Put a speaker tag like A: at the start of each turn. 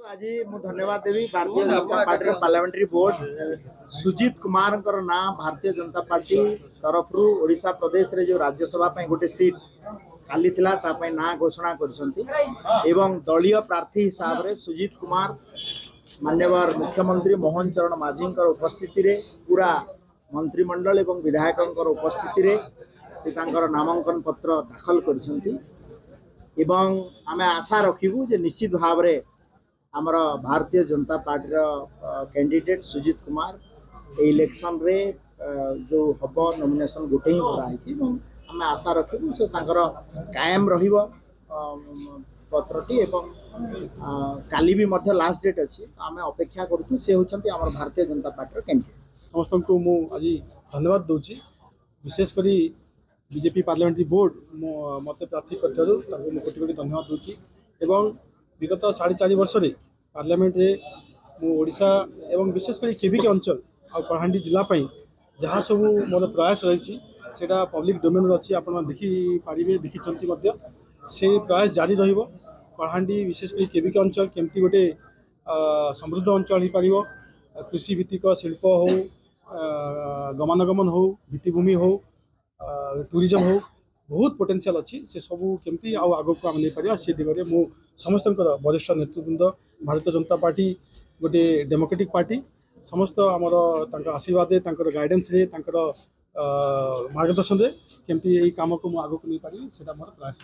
A: आज मु धन्यवाद देवी भारतीय जनता पार्टी पार्लियामेंट्री बोर्ड सुजीत कुमार ना भारतीय जनता पार्टी तरफ ओडिशा प्रदेश रे जो राज्यसभा गोटे सीट खाली थिला ना घोषणा कर दलीय प्रार्थी हिसाब से सुजीत कुमार माननीय मुख्यमंत्री मोहन चरण माझी उपस्थिति रे पूरा मंत्रिमंडल एवं विधायकों उपस्थिति रे से नामांकन पत्र दाखल कर आम आशा रखिबू जे निश्चित भाव में आमर भारतीय जनता पार्टी कैंडिडेट सुजीत कुमार इलेक्शन रे जो हम नॉमिनेशन गोटे ही कराई आम आशा रखिबू से कायम रहिबो पत्रटी एवं काली भी मध्य लास्ट डेट अच्छी आम अपेक्षा करूँ से होती आम भारतीय जनता पार्टी कैंडिडेट
B: समस्त को मु आज धन्यवाद दूची विशेषकर बीजेपी पार्लियामेंट्री बोर्ड मत प्रार्थी कर कोटि कोटि धन्यवाद दूची एवं विगत 4.5 वर्ष पार्लियामेंट ओडिशा एवं विशेषकर केविके अंचल आ कलाहांडी जिलापाई जहाँ सब मोर प्रयास रही पब्लिक डोमेन अच्छी आप देखिपारे देखी से प्रयास जारी रहिबो। कलाहांडी विशेषकर केविके अंचल केमती गोटे समृद्ध अंचल हो पार कृषि भित्तिक शिल्प हो गमनागमन हो भित्तिभूमि हो टूरिज्म हो बहुत पोटेंशियल अच्छी से सबू केमती आग को आम नहीं पार से दिगरे मु समस्त वरिष्ठ नेतृवृंद भारतीय जनता पार्टी गोटे डेमोक्रेटिक पार्टी समस्त आमर आशीर्वाद गाइडेंस मार्गदर्शन केमती यही काम को आग को नहीं पारि से मोर प्रयास।